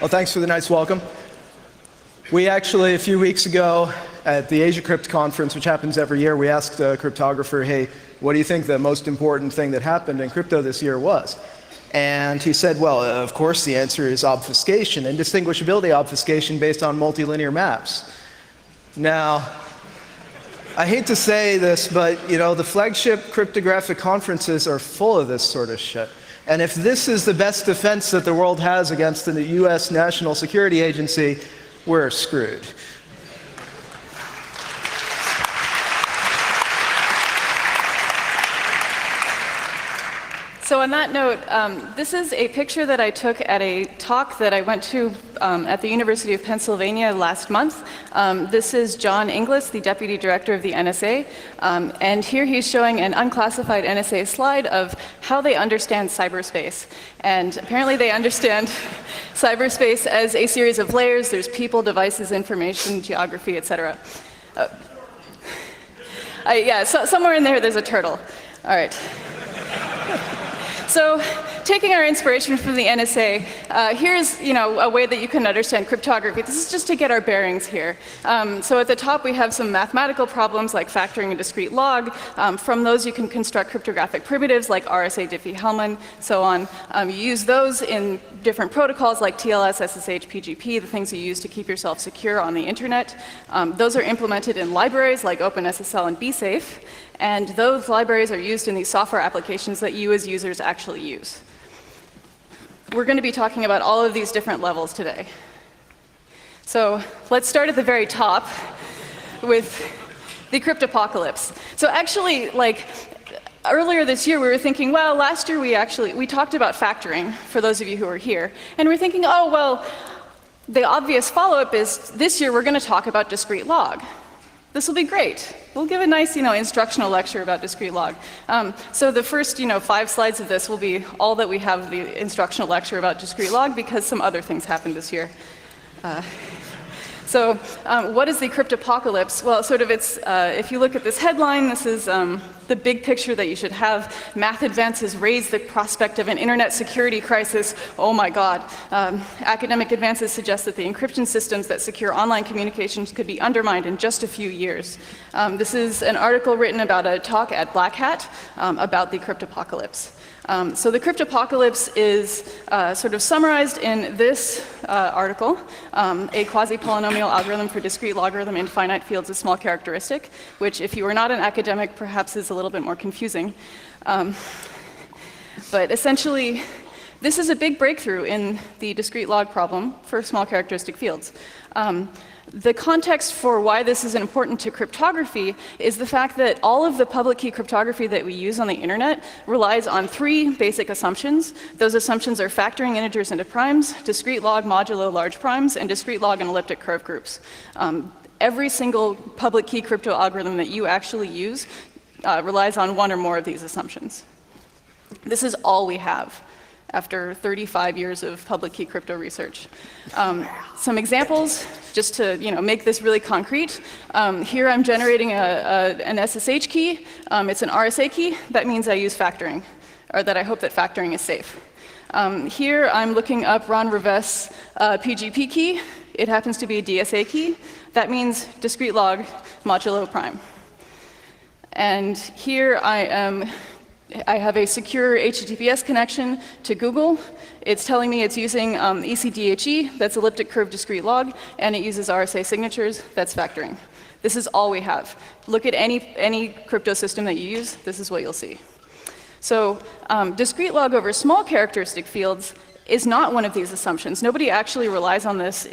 Well, thanks for the nice welcome. We actually, a few weeks ago, at the Asia Crypt conference, which happens every year, we asked a cryptographer, hey, what do you think the most important thing that happened in crypto this year was? And he said, well, of course the answer is obfuscation, and distinguishability obfuscation based on multilinear maps. Now, I hate to say this, but the flagship cryptographic conferences are full of this sort of shit. And if this is the best defense that the world has against the US National Security Agency, we're screwed. So on that note, this is a picture that I took at a talk that I went to at the University of Pennsylvania last month. This is John Inglis, the Deputy Director of the NSA, and here he's showing an unclassified NSA slide of how they understand cyberspace. And apparently they understand cyberspace as a series of layers. There's people, devices, information, geography, etc. So somewhere in there's a turtle. All right. So, taking our inspiration from the NSA, here's a way that you can understand cryptography. This is just to get our bearings here. So at the top we have some mathematical problems like factoring a discrete log. From those you can construct cryptographic primitives like RSA, Diffie-Hellman, so on. You use those in different protocols like TLS, SSH, PGP, the things you use to keep yourself secure on the internet. Those are implemented in libraries like OpenSSL and BSafe. And those libraries are used in these software applications that you as users actually use. We're going to be talking about all of these different levels today. So let's start at the very top with the Crypt Apocalypse. So actually, earlier this year we were thinking, well, last year we talked about factoring, for those of you who are here, and we're thinking, oh, well, the obvious follow-up is this year we're going to talk about discrete log. This will be great. We'll give a nice, instructional lecture about discrete log. So the first, 5 slides of this will be all that we have the instructional lecture about discrete log because some other things happened this year. So what is the Crypt Apocalypse? Well, if you look at this headline, this is the big picture that you should have. Math advances raise the prospect of an internet security crisis. Oh my God. Academic advances suggest that the encryption systems that secure online communications could be undermined in just a few years. This is an article written about a talk at Black Hat about the Crypt Apocalypse. So the Crypt Apocalypse is sort of summarized in this article, a quasi-polynomial algorithm for discrete logarithm in finite fields of small characteristic, which if you are not an academic perhaps is a little bit more confusing. But essentially, this is a big breakthrough in the discrete log problem for small characteristic fields. The context for why this is important to cryptography is the fact that all of the public key cryptography that we use on the internet relies on 3 basic assumptions. Those assumptions are factoring integers into primes, discrete log modulo large primes, and discrete log and elliptic curve groups. Every single public key crypto algorithm that you actually use relies on 1 or more of these assumptions. This is all we have after 35 years of public key crypto research. Some examples, just to make this really concrete. Here I'm generating an SSH key. It's an RSA key. That means I use factoring, or that I hope that factoring is safe. Here I'm looking up Ron Rivest's PGP key. It happens to be a DSA key. That means discrete log modulo prime. And here I have a secure HTTPS connection to Google. It's telling me it's using ECDHE, that's elliptic curve discrete log, and it uses RSA signatures, that's factoring. This is all we have. Look at any crypto system that you use, this is what you'll see. So discrete log over small characteristic fields is not one of these assumptions. Nobody actually relies on this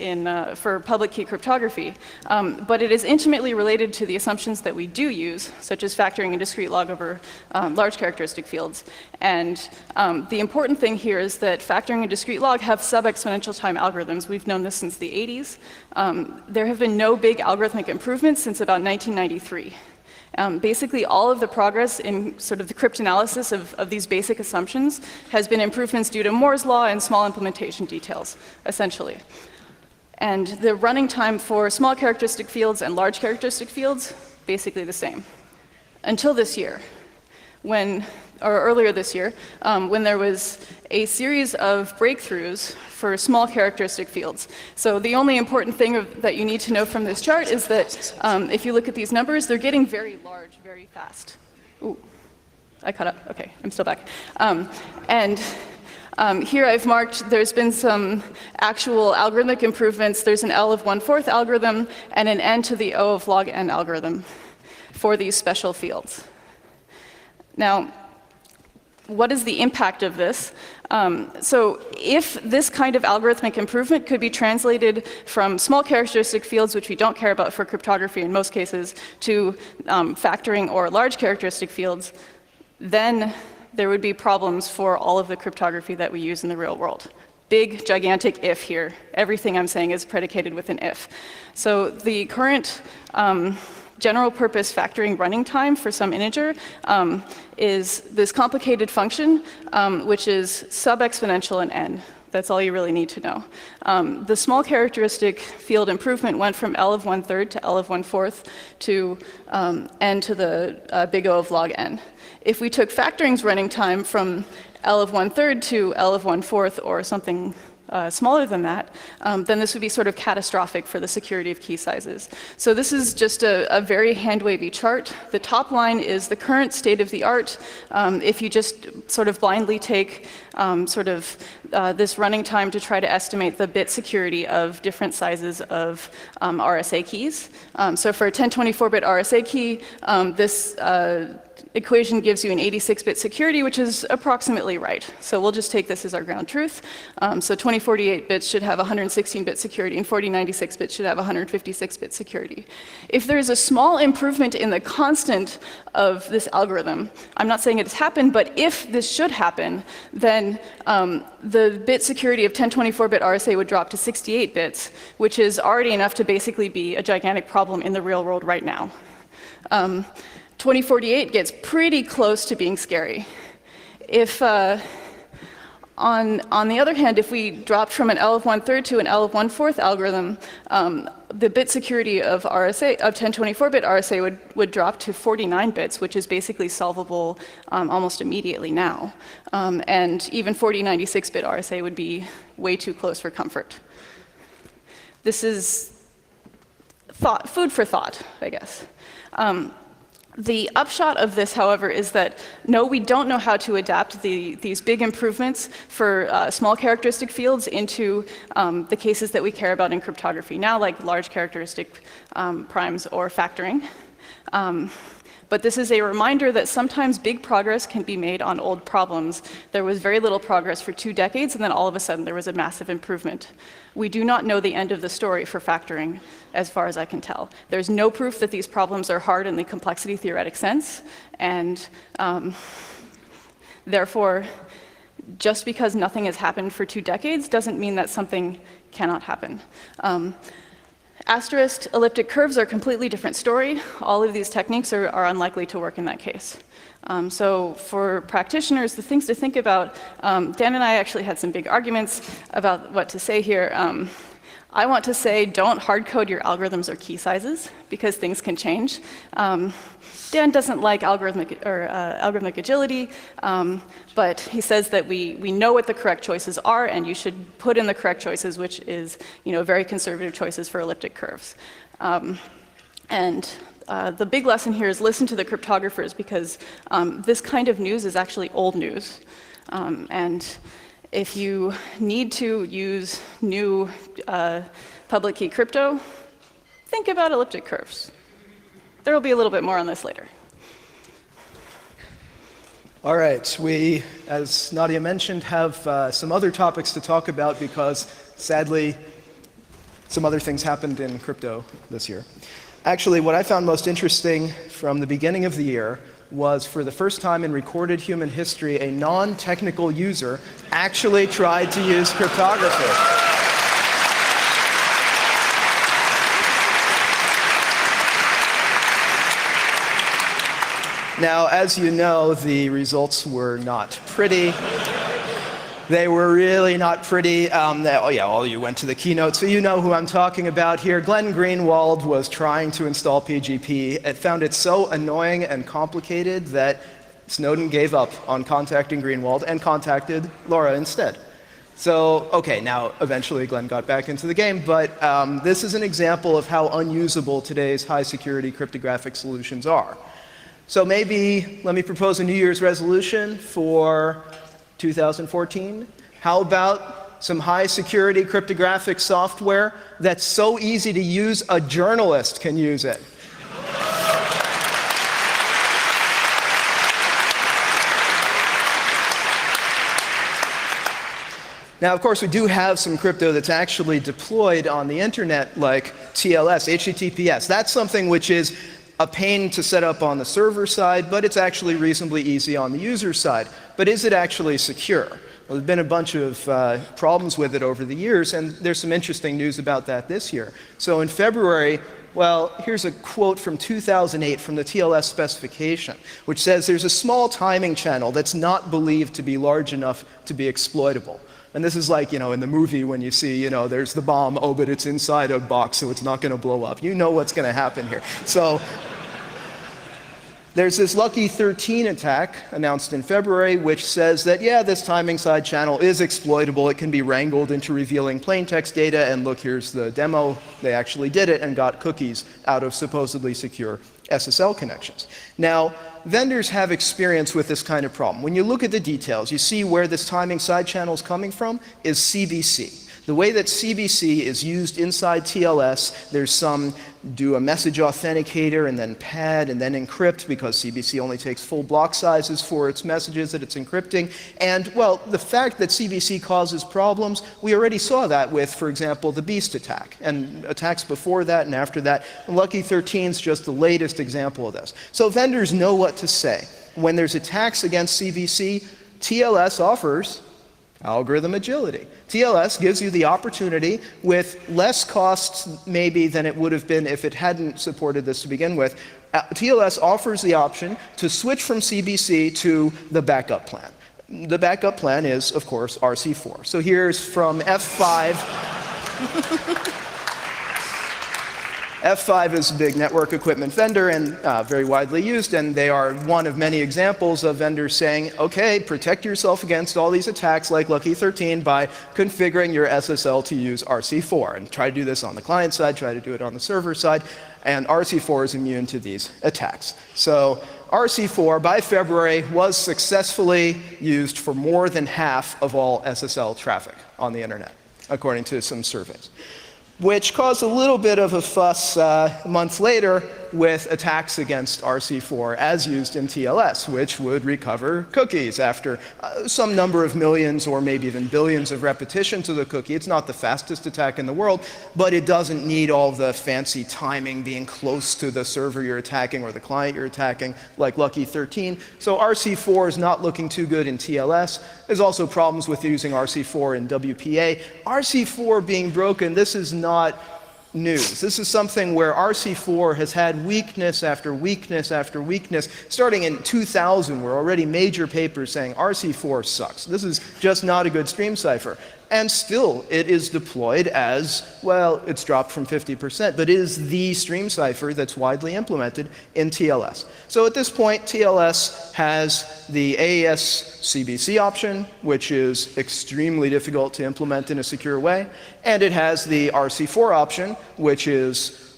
for public key cryptography, but it is intimately related to the assumptions that we do use, such as factoring a discrete log over large characteristic fields. And the important thing here is that factoring a discrete log have sub-exponential time algorithms. We've known this since the 80s. There have been no big algorithmic improvements since about 1993. Basically, all of the progress in sort of the cryptanalysis of these basic assumptions has been improvements due to Moore's law and small implementation details, essentially. And the running time for small characteristic fields and large characteristic fields, basically the same. Until this year, when or earlier this year, when there was a series of breakthroughs for small characteristic fields. So the only important thing that you need to know from this chart is that if you look at these numbers, they're getting very large very fast. Ooh, I caught up. OK, I'm still back. Here I've marked there's been some actual algorithmic improvements. There's an L of 1/4 algorithm and an n to the O of log n algorithm for these special fields. Now, what is the impact of this? So if this kind of algorithmic improvement could be translated from small characteristic fields, which we don't care about for cryptography in most cases, to factoring or large characteristic fields, then there would be problems for all of the cryptography that we use in the real world. Big, gigantic if here. Everything I'm saying is predicated with an if. So the current general purpose factoring running time for some integer is this complicated function, which is sub-exponential in n. That's all you really need to know. The small characteristic field improvement went from L of 1/3 to L of 1/4 to n to the big O of log n. If we took factoring's running time from L of 1/3 to L of 1/4 or something smaller than that, then this would be sort of catastrophic for the security of key sizes. So this is just a very hand-wavy chart. The top line is the current state of the art. If you just sort of blindly take this running time to try to estimate the bit security of different sizes of RSA keys. So for a 1024-bit RSA key, this equation gives you an 86-bit security, which is approximately right. So we'll just take this as our ground truth. So 2048 bits should have 116-bit security, and 4096 bits should have 156-bit security. If there's a small improvement in the constant of this algorithm, I'm not saying it has happened, but if this should happen, then the bit security of 1024-bit RSA would drop to 68 bits, which is already enough to basically be a gigantic problem in the real world right now. 2048 gets pretty close to being scary. If, on the other hand, if we dropped from an L of 1/3 to an L of 1/4 algorithm, the bit security of RSA, of 1024-bit RSA would drop to 49 bits, which is basically solvable almost immediately now. And even 4096-bit RSA would be way too close for comfort. This is food for thought, I guess. The upshot of this, however, is that no, we don't know how to adapt these big improvements for small characteristic fields into the cases that we care about in cryptography now, like large characteristic primes or factoring. But this is a reminder that sometimes big progress can be made on old problems. There was very little progress for 2 decades, and then all of a sudden there was a massive improvement. We do not know the end of the story for factoring, as far as I can tell. There's no proof that these problems are hard in the complexity theoretic sense, and therefore, just because nothing has happened for 2 decades doesn't mean that something cannot happen. Asterisk elliptic curves are a completely different story. All of these techniques are unlikely to work in that case. So for practitioners, the things to think about, Dan and I actually had some big arguments about what to say here. I want to say don't hard code your algorithms or key sizes, because things can change. Dan doesn't like algorithmic agility, but he says that we know what the correct choices are, and you should put in the correct choices, which is very conservative choices for elliptic curves. The big lesson here is listen to the cryptographers, because this kind of news is actually old news. And if you need to use new public key crypto, think about elliptic curves. There will be a little bit more on this later. All right, we, as Nadia mentioned, have some other topics to talk about because, sadly, some other things happened in crypto this year. Actually, what I found most interesting from the beginning of the year was, for the first time in recorded human history, a non-technical user actually tried to use cryptography. Now, as you know, the results were not pretty. They were really not pretty. All you went to the keynote, so you know who I'm talking about here. Glenn Greenwald was trying to install PGP. It found it so annoying and complicated that Snowden gave up on contacting Greenwald and contacted Laura instead. So, okay, now eventually Glenn got back into the game, but this is an example of how unusable today's high-security cryptographic solutions are. So maybe let me propose a New Year's resolution for 2014. How about some high-security cryptographic software that's so easy to use a journalist can use it? Now, of course, we do have some crypto that's actually deployed on the internet, like TLS, HTTPS. That's something which is a pain to set up on the server side, but it's actually reasonably easy on the user side. But is it actually secure? Well, there's been a bunch of problems with it over the years, and there's some interesting news about that this year. So in February, well, here's a quote from 2008 from the TLS specification, which says there's a small timing channel that's not believed to be large enough to be exploitable. And this is like, in the movie when you see, there's the bomb, oh, but it's inside a box, so it's not going to blow up. You know what's going to happen here. So there's this Lucky 13 attack announced in February, which says that, yeah, this timing side channel is exploitable. It can be wrangled into revealing plain text data. And look, here's the demo. They actually did it and got cookies out of supposedly secure SSL connections. Now, vendors have experience with this kind of problem. When you look at the details, you see where this timing side channel is coming from is CBC. The way that CBC is used inside TLS, there's some do a message authenticator and then pad and then encrypt, because CBC only takes full block sizes for its messages that it's encrypting. And, well, the fact that CBC causes problems, we already saw that with, for example, the Beast attack, and attacks before that and after that. And Lucky 13 is just the latest example of this. So vendors know what to say. When there's attacks against CBC, TLS offers algorithm agility. TLS gives you the opportunity, with less costs maybe than it would have been if it hadn't supported this to begin with. TLS offers the option to switch from CBC to the backup plan. The backup plan is, of course, RC4. So here's from F5. F5 is a big network equipment vendor and very widely used, and they are one of many examples of vendors saying, okay, protect yourself against all these attacks like Lucky 13 by configuring your SSL to use RC4. And try to do this on the client side, try to do it on the server side, and RC4 is immune to these attacks. So RC4, by February, was successfully used for more than half of all SSL traffic on the internet, according to some surveys, which caused a little bit of a fuss a month later with attacks against RC4 as used in TLS, which would recover cookies after some number of millions or maybe even billions of repetitions of the cookie. It's not the fastest attack in the world, but it doesn't need all the fancy timing being close to the server you're attacking or the client you're attacking, like Lucky 13. So RC4 is not looking too good in TLS. There's also problems with using RC4 in WPA. RC4 being broken, this is not news. This is something where RC4 has had weakness after weakness after weakness. Starting in 2000, were already major papers saying RC4 sucks. This is just not a good stream cipher. And still, it is deployed as, well, it's dropped from 50%, but it is the stream cipher that's widely implemented in TLS. So at this point, TLS has the AES CBC option, which is extremely difficult to implement in a secure way, and it has the RC4 option, which is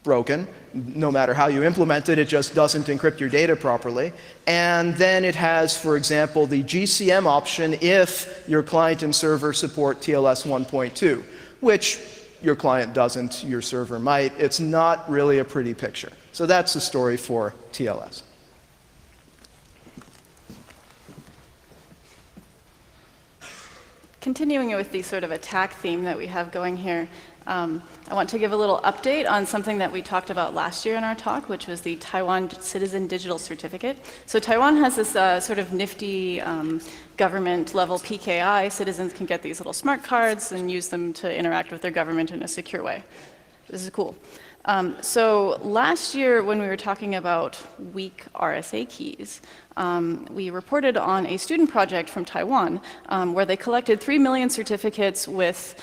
broken. No matter how you implement it, it just doesn't encrypt your data properly. And then it has, for example, the GCM option if your client and server support TLS 1.2, which your client doesn't, your server might. It's not really a pretty picture. So that's the story for TLS. Continuing with the sort of attack theme that we have going here, I want to give a little update on something that we talked about last year in our talk, which was the Taiwan Citizen Digital Certificate. So Taiwan has this sort of nifty government-level PKI. Citizens can get these little smart cards and use them to interact with their government in a secure way. This is cool. So last year, when we were talking about weak RSA keys, we reported on a student project from Taiwan where they collected 3 million certificates with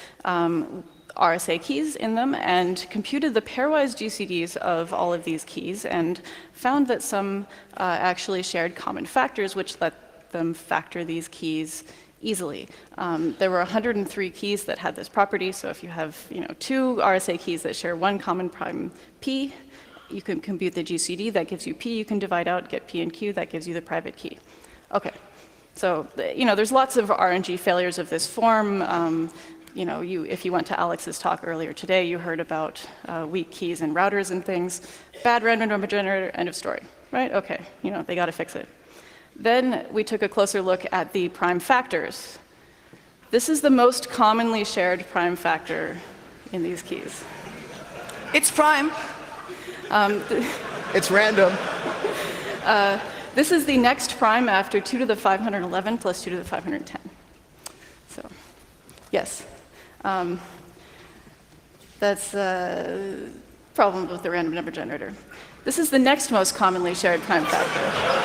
RSA keys in them and computed the pairwise GCDs of all of these keys and found that some actually shared common factors which let them factor these keys easily. There were 103 keys that had this property, so if you have two RSA keys that share one common prime P, you can compute the GCD, that gives you P, you can divide out, get P and Q, that gives you the private key. Okay, so there's lots of RNG failures of this form. If you went to Alex's talk earlier today, you heard about weak keys and routers and things. Bad random number generator, end of story, right? Okay, they got to fix it. Then we took a closer look at the prime factors. This is the most commonly shared prime factor in these keys. It's prime. It's random. This is the next prime after 2 to the 511 plus 2 to the 510. So, yes. That's a problem with the random number generator. This is the next most commonly shared prime factor.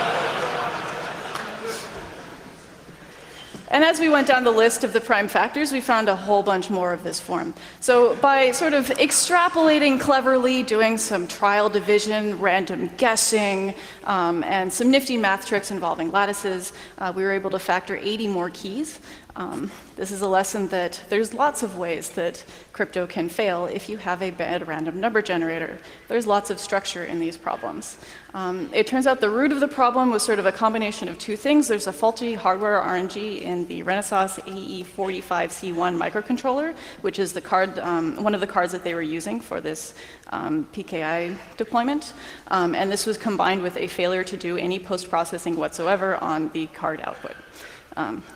And as we went down the list of the prime factors, we found a whole bunch more of this form. So by sort of extrapolating cleverly, doing some trial division, random guessing, and some nifty math tricks involving lattices, we were able to factor 80 more keys. This is a lesson that there's lots of ways that crypto can fail if you have a bad random number generator. There's lots of structure in these problems. It turns out the root of the problem was sort of a combination of two things. There's a faulty hardware RNG in the Renesas AE45C1 microcontroller, which is the card, one of the cards that they were using for this PKI deployment. And this was combined with a failure to do any post-processing whatsoever on the card output.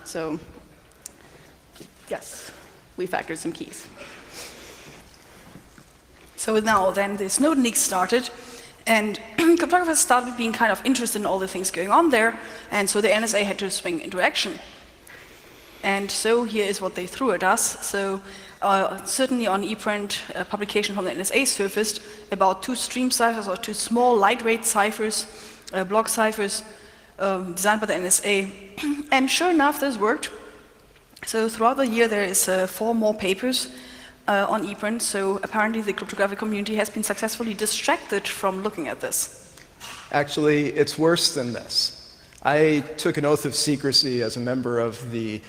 So yes, we factored some keys. So now then this node leak started, and cryptographers started being kind of interested in all the things going on there, and so the NSA had to swing into action. And so here is what they threw at us. So certainly on ePrint, a publication from the NSA surfaced about 2 stream ciphers or 2 small lightweight ciphers, block ciphers designed by the NSA. And sure enough, this worked. So throughout the year, there is 4 more papers on ePrint. So apparently, the cryptographic community has been successfully distracted from looking at this. Actually, it's worse than this. I took an oath of secrecy as a member of the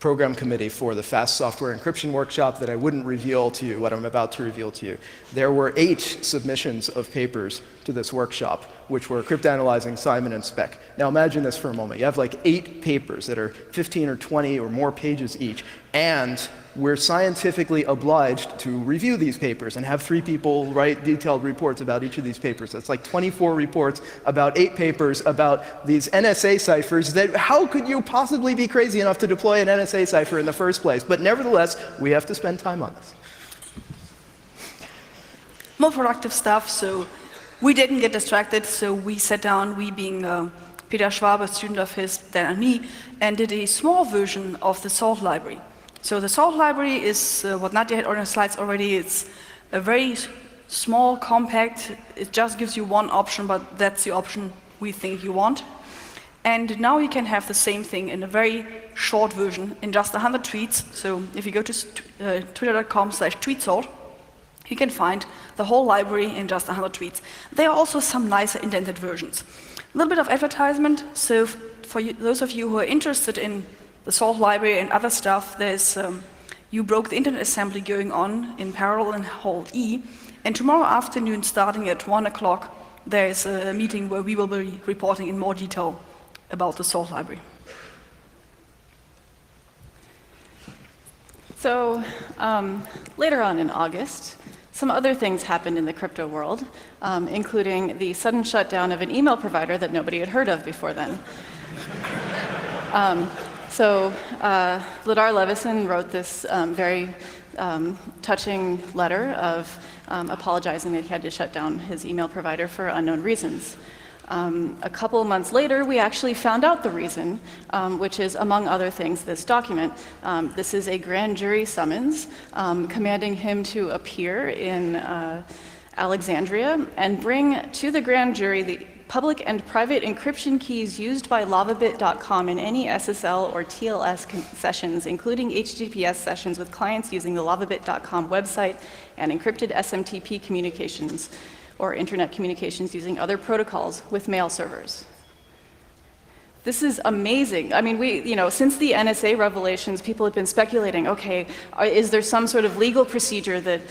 program committee for the Fast Software Encryption Workshop that I wouldn't reveal to you what I'm about to reveal to you. There were 8 submissions of papers to this workshop, which were cryptanalyzing, Simon, and Spec. Now imagine this for a moment. You have like 8 papers that are 15 or 20 or more pages each, and we're scientifically obliged to review these papers and have 3 people write detailed reports about each of these papers. That's like 24 reports about 8 papers about these NSA ciphers that how could you possibly be crazy enough to deploy an NSA cipher in the first place? But nevertheless, we have to spend time on this. More productive stuff, so we didn't get distracted, so we sat down, we being Peter Schwab, a student of his, Dan and me, and did a small version of the salt library. So the salt library is what Nadia had on her slides already. It's a very small, compact. It just gives you one option, but that's the option we think you want. And now you can have the same thing in a very short version in just 100 tweets. So if you go to twitter.com/tweetsalt, you can find the whole library in just 100 tweets. There are also some nicer indented versions. A little bit of advertisement. So for you, those of you who are interested in the salt library and other stuff, there's You Broke the Internet assembly going on in parallel in Hall E. And tomorrow afternoon, starting at 1 o'clock, there is a meeting where we will be reporting in more detail about the salt library. So later on in August, some other things happened in the crypto world, including the sudden shutdown of an email provider that nobody had heard of before then. So Ladar Levison wrote this very touching letter of apologizing that he had to shut down his email provider for unknown reasons. A couple of months later, we actually found out the reason, which is, among other things, this document. This is a grand jury summons commanding him to appear in Alexandria and bring to the grand jury public and private encryption keys used by lavabit.com in any SSL or TLS sessions, including HTTPS sessions with clients using the lavabit.com website and encrypted SMTP communications or internet communications using other protocols with mail servers. This is amazing. I mean, since the NSA revelations, people have been speculating, okay, is there some sort of legal procedure that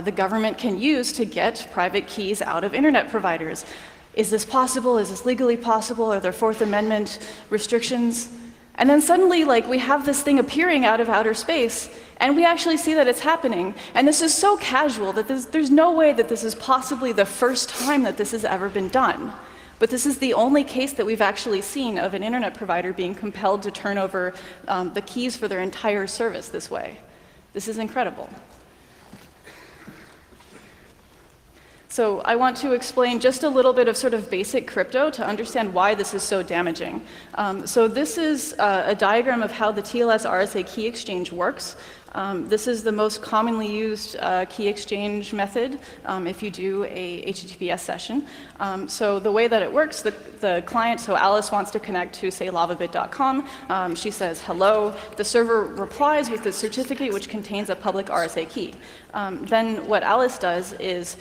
the government can use to get private keys out of internet providers? Is this possible? Is this legally possible? Are there Fourth Amendment restrictions? And then suddenly, we have this thing appearing out of outer space, and we actually see that it's happening. And this is so casual that there's no way that this is possibly the first time that this has ever been done. But this is the only case that we've actually seen of an internet provider being compelled to turn over the keys for their entire service this way. This is incredible. So I want to explain just a little bit of sort of basic crypto to understand why this is so damaging. So this is a diagram of how the TLS RSA key exchange works. This is the most commonly used key exchange method if you do a HTTPS session. So the way that it works, the client, so Alice wants to connect to, say, lavabit.com. She says, hello. The server replies with the certificate, which contains a public RSA key. Then what Alice does is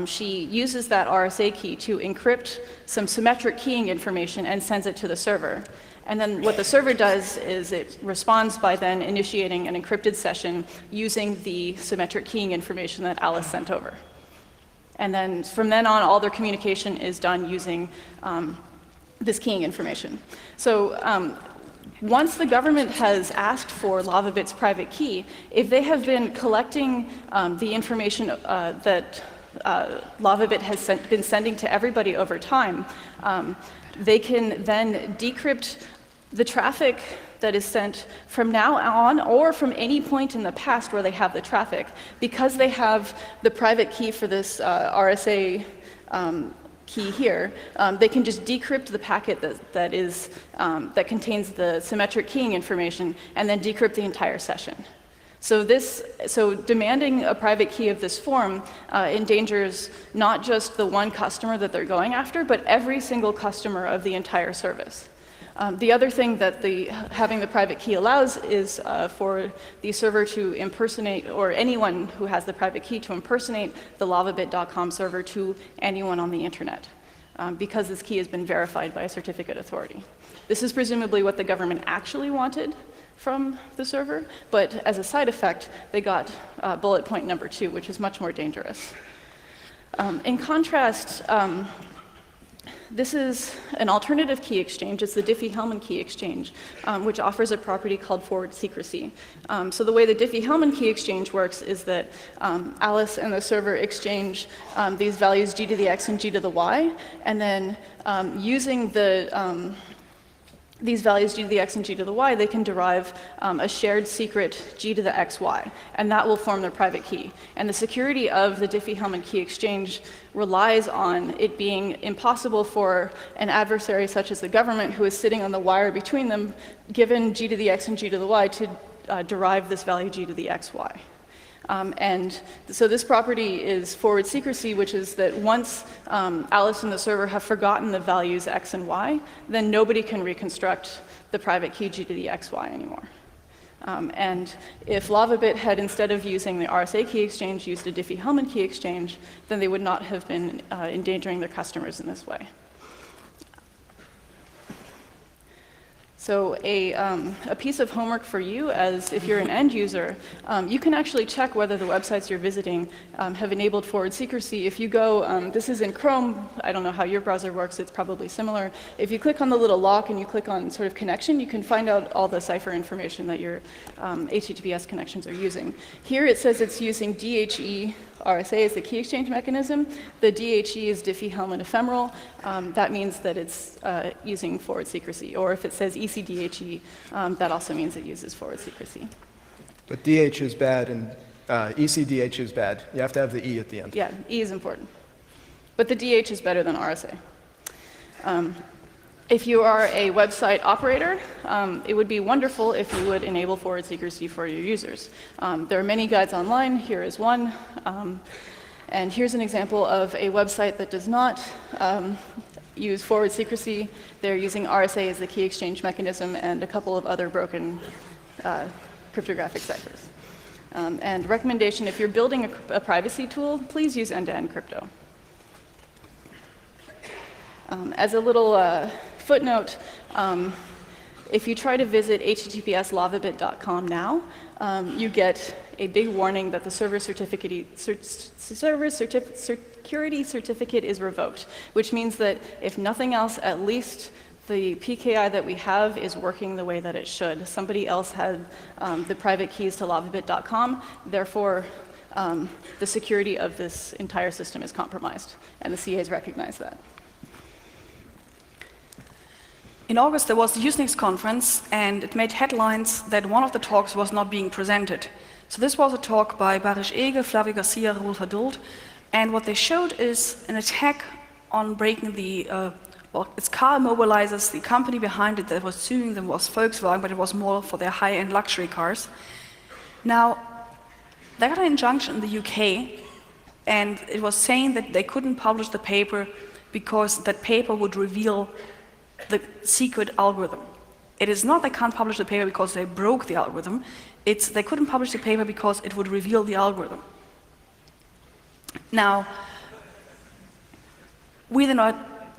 she uses that RSA key to encrypt some symmetric keying information and sends it to the server. And then what the server does is it responds by then initiating an encrypted session using the symmetric keying information that Alice sent over. And then from then on, all their communication is done using this keying information. So once the government has asked for Lavabit's private key, if they have been collecting the information that Lavabit has been sending to everybody over time, they can then decrypt the traffic that is sent from now on or from any point in the past where they have the traffic. Because they have the private key for this RSA key here, they can just decrypt the packet that contains the symmetric keying information and then decrypt the entire session. So demanding a private key of this form endangers not just the one customer that they're going after, but every single customer of the entire service. The other thing that having the private key allows is for the server to impersonate, or anyone who has the private key to impersonate the lavabit.com server to anyone on the internet, because this key has been verified by a certificate authority. This is presumably what the government actually wanted from the server, but as a side effect, they got bullet point number 2, which is much more dangerous. In contrast, this is an alternative key exchange. It's the Diffie-Hellman key exchange, which offers a property called forward secrecy. So the way the Diffie-Hellman key exchange works is that Alice and the server exchange these values g to the x and g to the y, and then using these values g to the x and g to the y, they can derive a shared secret g to the xy, and that will form their private key. And the security of the Diffie-Hellman key exchange relies on it being impossible for an adversary such as the government, who is sitting on the wire between them, given g to the x and g to the y, to derive this value g to the xy. And so this property is forward secrecy, which is that once Alice and the server have forgotten the values x and y, then nobody can reconstruct the private key g to the xy anymore. And if Lavabit had, instead of using the RSA key exchange, used a Diffie-Hellman key exchange, then they would not have been endangering their customers in this way. So a piece of homework for you, as if you're an end user, you can actually check whether the websites you're visiting have enabled forward secrecy. If you go, this is in Chrome, I don't know how your browser works, it's probably similar. If you click on the little lock and you click on sort of connection, you can find out all the cipher information that your HTTPS connections are using. Here it says it's using DHE RSA is the key exchange mechanism. The DHE is Diffie-Hellman ephemeral. That means that it's using forward secrecy. Or if it says ECDHE, that also means it uses forward secrecy. But DH is bad and ECDH is bad. You have to have the E at the end. Yeah, E is important. But the DH is better than RSA. If you are a website operator, it would be wonderful if you would enable forward secrecy for your users. There are many guides online. Here is one. And here's an example of a website that does not use forward secrecy. They're using RSA as the key exchange mechanism and a couple of other broken cryptographic ciphers. And recommendation, if you're building a privacy tool, please use end-to-end crypto. As a little footnote, if you try to visit https://lavabit.com now, you get a big warning that the server security certificate is revoked, which means that if nothing else, at least the PKI that we have is working the way that it should. Somebody else had the private keys to lavabit.com, therefore the security of this entire system is compromised, and the CAs recognize that. In August, there was the Usenix conference, and it made headlines that one of the talks was not being presented. So this was a talk by Barish Ege, Flavio Garcia, Raul Verdult, and what they showed is an attack on breaking the, well, it's car immobilizers. The company behind it that was suing them was Volkswagen, but it was more for their high-end luxury cars. Now, they got an injunction in the UK, and it was saying that they couldn't publish the paper because that paper would reveal the secret algorithm. It is not they can't publish the paper because they broke the algorithm. It's they couldn't publish the paper because it would reveal the algorithm. Now, we then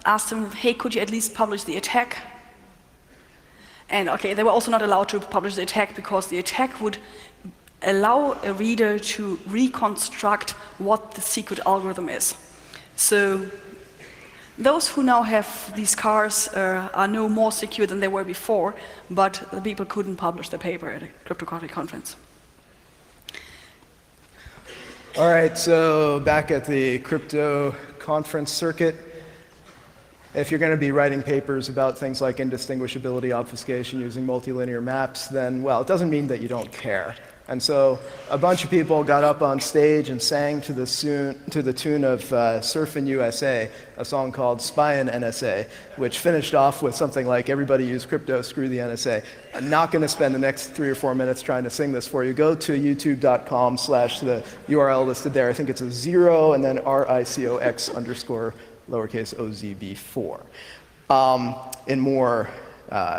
asked them, hey, could you at least publish the attack? And okay, they were also not allowed to publish the attack because the attack would allow a reader to reconstruct what the secret algorithm is. So those who now have these cars are no more secure than they were before, but the people couldn't publish the paper at a cryptographic conference. All right, so back at the crypto conference circuit, if you're going to be writing papers about things like indistinguishability obfuscation using multilinear maps, then, well, it doesn't mean that you don't care. And so a bunch of people got up on stage and sang to the tune of Surfin' USA, a song called Spyin' NSA, which finished off with something like, everybody use crypto, screw the NSA. I'm not going to spend the next 3 or 4 minutes trying to sing this for you. Go to youtube.com/ the URL listed there. I think it's a 0 and then RICOX _ lowercase OZB4. In more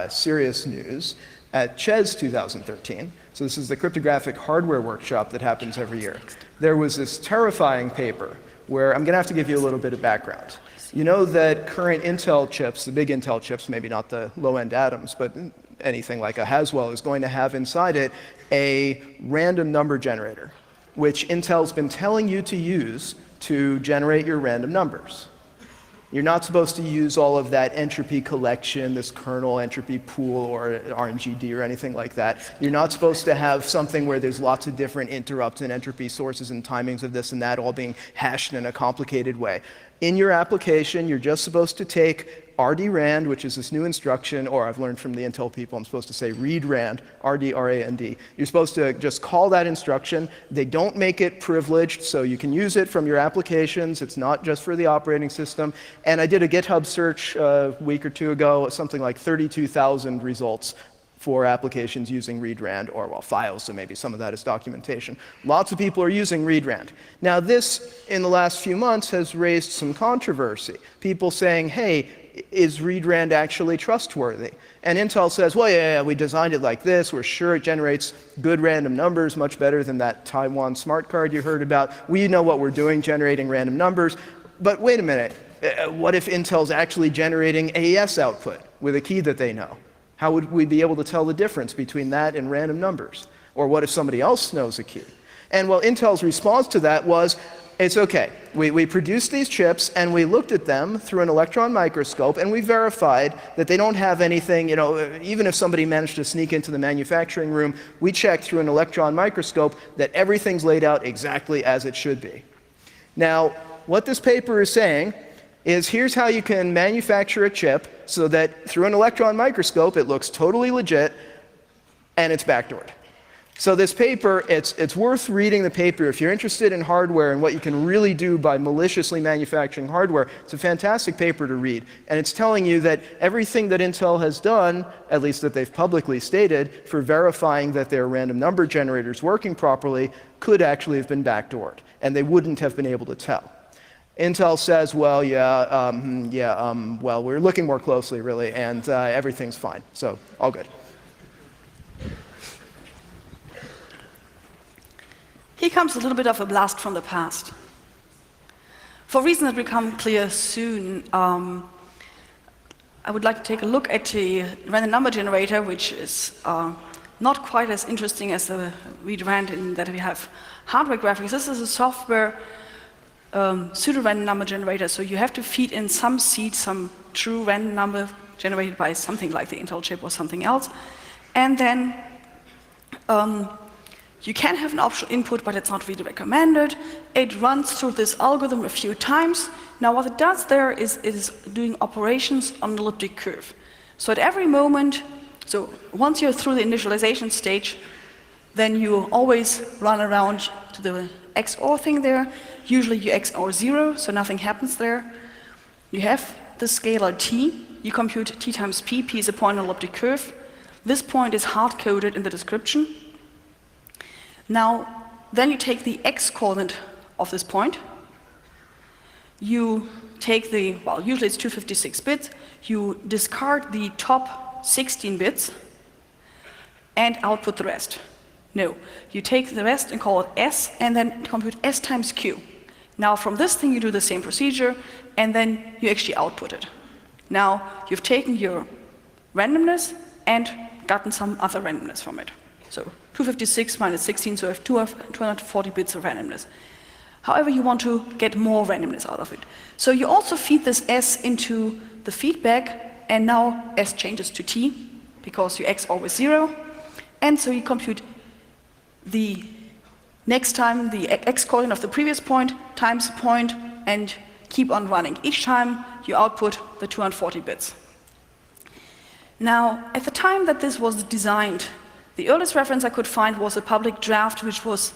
serious news, at CHES 2013, so this is the cryptographic hardware workshop that happens every year, there was this terrifying paper where I'm going to have to give you a little bit of background. You know that current Intel chips, the big Intel chips, maybe not the low-end atoms, but anything like a Haswell, is going to have inside it a random number generator, which Intel's been telling you to use to generate your random numbers. You're not supposed to use all of that entropy collection, this kernel entropy pool or RNGD or anything like that. You're not supposed to have something where there's lots of different interrupts and entropy sources and timings of this and that all being hashed in a complicated way. In your application, you're just supposed to take RDRAND, which is this new instruction, or I've learned from the Intel people, I'm supposed to say Redrand, RDRAND. You're supposed to just call that instruction. They don't make it privileged, so you can use it from your applications. It's not just for the operating system. And I did a GitHub search a week or two ago, something like 32,000 results for applications using Redrand, or well, files, so maybe some of that is documentation. Lots of people are using Redrand. Now this, in the last few months, has raised some controversy. People saying, hey, is Redrand actually trustworthy? And Intel says, well, yeah, we designed it like this. We're sure it generates good random numbers, much better than that Taiwan smart card you heard about. We know what we're doing, generating random numbers. But wait a minute, what if Intel's actually generating AES output with a key that they know? How would we be able to tell the difference between that and random numbers? Or what if somebody else knows a key? And well, Intel's response to that was, it's okay. We produced these chips and we looked at them through an electron microscope and we verified that they don't have anything, you know, even if somebody managed to sneak into the manufacturing room, we checked through an electron microscope that everything's laid out exactly as it should be. Now, what this paper is saying is here's how you can manufacture a chip so that through an electron microscope it looks totally legit and it's backdoored. So this paper, it's worth reading the paper if you're interested in hardware and what you can really do by maliciously manufacturing hardware. It's a fantastic paper to read, and it's telling you that everything that Intel has done, at least that they've publicly stated, for verifying that their random number generator is working properly, could actually have been backdoored, and they wouldn't have been able to tell. Intel says, well, well, we're looking more closely, really, and everything's fine. So all good. Here comes a little bit of a blast from the past. For reasons that will become clear soon, I would like to take a look at the random number generator, which is not quite as interesting as the Redrand in that we have hardware graphics. This is a software pseudo-random number generator, so you have to feed in some seed, some true random number generated by something like the Intel chip or something else, and then you can have an optional input, but it's not really recommended. It runs through this algorithm a few times. Now what it does there is it is doing operations on an elliptic curve. So at every moment, so once you're through the initialization stage, then you always run around to the XOR thing there. Usually you XOR 0, so nothing happens there. You have the scalar t. You compute t times p. P is a point on an elliptic curve. This point is hard-coded in the description. Now, then you take the x-coordinate of this point. You take the, well, usually it's 256 bits. You discard the top 16 bits and output the rest. No, you take the rest and call it s, and then compute s times q. Now, from this thing, you do the same procedure, and then you actually output it. Now, you've taken your randomness and gotten some other randomness from it. So 256 minus 16, so you have 240 bits of randomness. However, you want to get more randomness out of it. So you also feed this s into the feedback, and now s changes to t, because you XOR with 0. And so you compute the next time the x-coordinate of the previous point times point, and keep on running. Each time you output the 240 bits. Now, at the time that this was designed, the earliest reference I could find was a public draft which was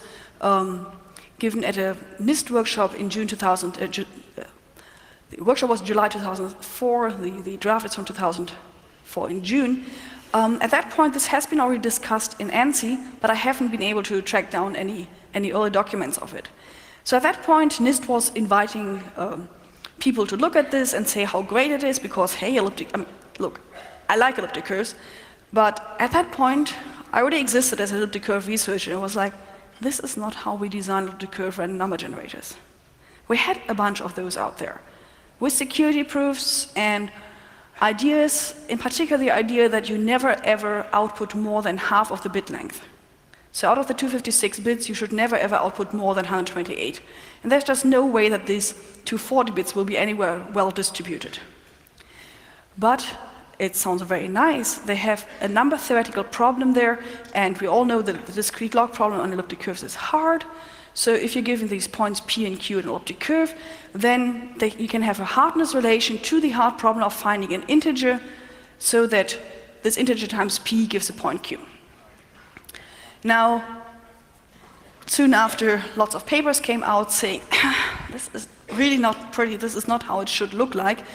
given at a Nist workshop in June 2000. The workshop was July 2004, the draft is from 2004 in June. At that point, this has been already discussed in ANSI, but I haven't been able to track down any early documents of it. So at that point, Nist was inviting people to look at this and say how great it is, because, hey, look, I like elliptic curves, but at that point, I already existed as an elliptic curve researcher, and I was like, this is not how we design elliptic curve random number generators. We had a bunch of those out there, with security proofs and ideas, in particular the idea that you never ever output more than half of the bit length. So out of the 256 bits, you should never ever output more than 128. And there's just no way that these 240 bits will be anywhere well distributed. But it sounds very nice. They have a number theoretical problem there, and we all know that the discrete log problem on elliptic curves is hard. So if you're given these points p and q in an elliptic curve, then you can have a hardness relation to the hard problem of finding an integer, so that this integer times p gives a point q. Now, soon after, lots of papers came out saying, this is really not pretty, this is not how it should look like.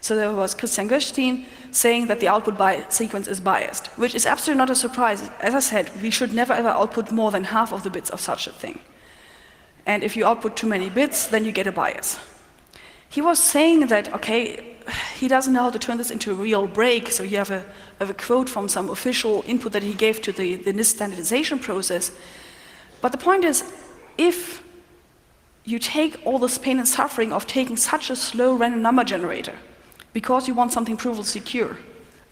So there was Christian Göstein saying that the output sequence is biased, which is absolutely not a surprise. As I said, we should never ever output more than half of the bits of such a thing. And if you output too many bits, then you get a bias. He was saying that, okay, he doesn't know how to turn this into a real break, so you have a quote from some official input that he gave to the Nist standardization process. But the point is, if you take all this pain and suffering of taking such a slow random number generator, because you want something provable secure,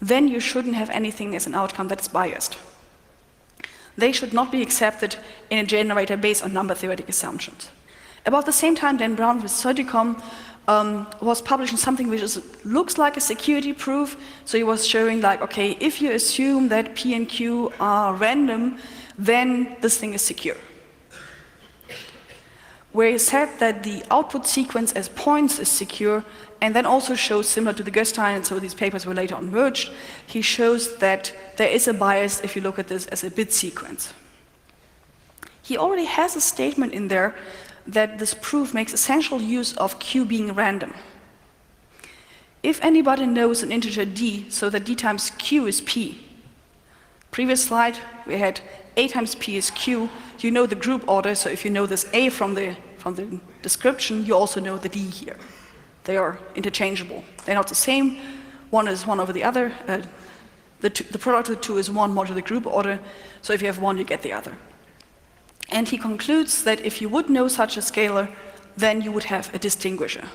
then you shouldn't have anything as an outcome that's biased. They should not be accepted in a generator based on number theoretic assumptions. About the same time, Dan Brown with Certicom was publishing something which looks like a security proof. So he was showing like, okay, if you assume that P and Q are random, then this thing is secure. Where he said that the output sequence as points is secure, and then also shows, similar to the Göstein, and so these papers were later on merged, he shows that there is a bias if you look at this as a bit sequence. He already has a statement in there that this proof makes essential use of Q being random. If anybody knows an integer d, so that d times q is p. Previous slide, we had a times p is q. You know the group order, so if you know this a from from the description, you also know the D here. They are interchangeable. They're not the same. One is one over the other. The product of the two is one modular group order. So if you have one, you get the other. And he concludes that if you would know such a scalar, then you would have a distinguisher.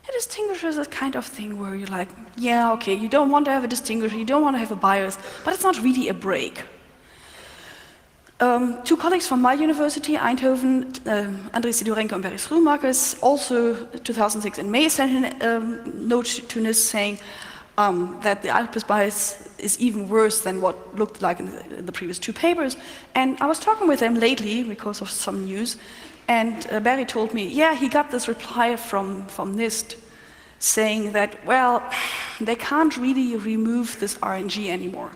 A distinguisher is a kind of thing where you're like, yeah, okay, you don't want to have a distinguisher, you don't want to have a bias, but it's not really a break. Two colleagues from my university, Eindhoven, André Sidorenko and Barry Schroemakers, also 2006 in May sent a note to Nist saying that the output bias is even worse than what looked like in the previous two papers. And I was talking with them lately because of some news, and Barry told me, yeah, he got this reply from Nist saying that, well, they can't really remove this RNG anymore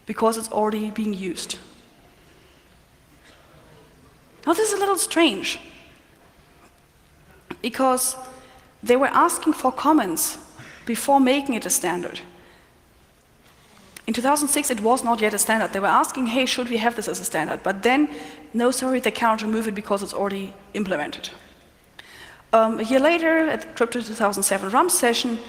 because it's already being used. Now this is a little strange because they were asking for comments before making it a standard. In 2006 it was not yet a standard. They were asking, hey, should we have this as a standard? But then, no, sorry, they cannot remove it because it's already implemented. A year later, at the Crypto 2007 RAM session,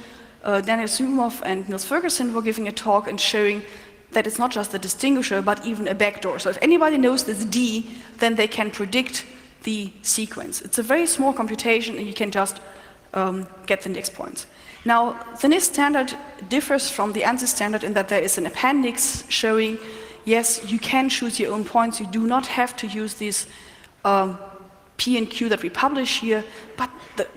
Daniel Sumov and Niels Ferguson were giving a talk and showing that it's not just a distinguisher, but even a backdoor. So if anybody knows this D, then they can predict the sequence. It's a very small computation, and you can just get the index points. Now, the Nist standard differs from the ANSI standard in that there is an appendix showing, yes, you can choose your own points. You do not have to use these P and Q that we publish here, but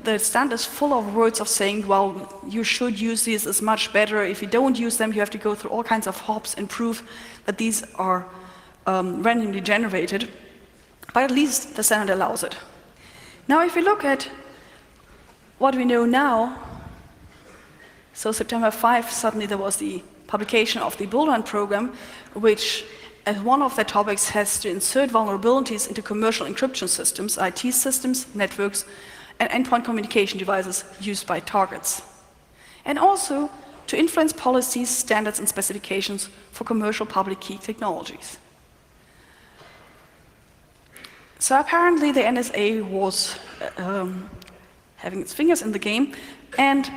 the standard is full of words of saying, well, you should use these, it's much better. If you don't use them, you have to go through all kinds of hops and prove that these are randomly generated, but at least the standard allows it. Now, if we look at what we know now, so September 5, suddenly there was the publication of the Bullrun program, which as one of their topics has to insert vulnerabilities into commercial encryption systems, IT systems, networks, and endpoint communication devices used by targets. And also to influence policies, standards, and specifications for commercial public key technologies. So apparently the NSA was having its fingers in the game, and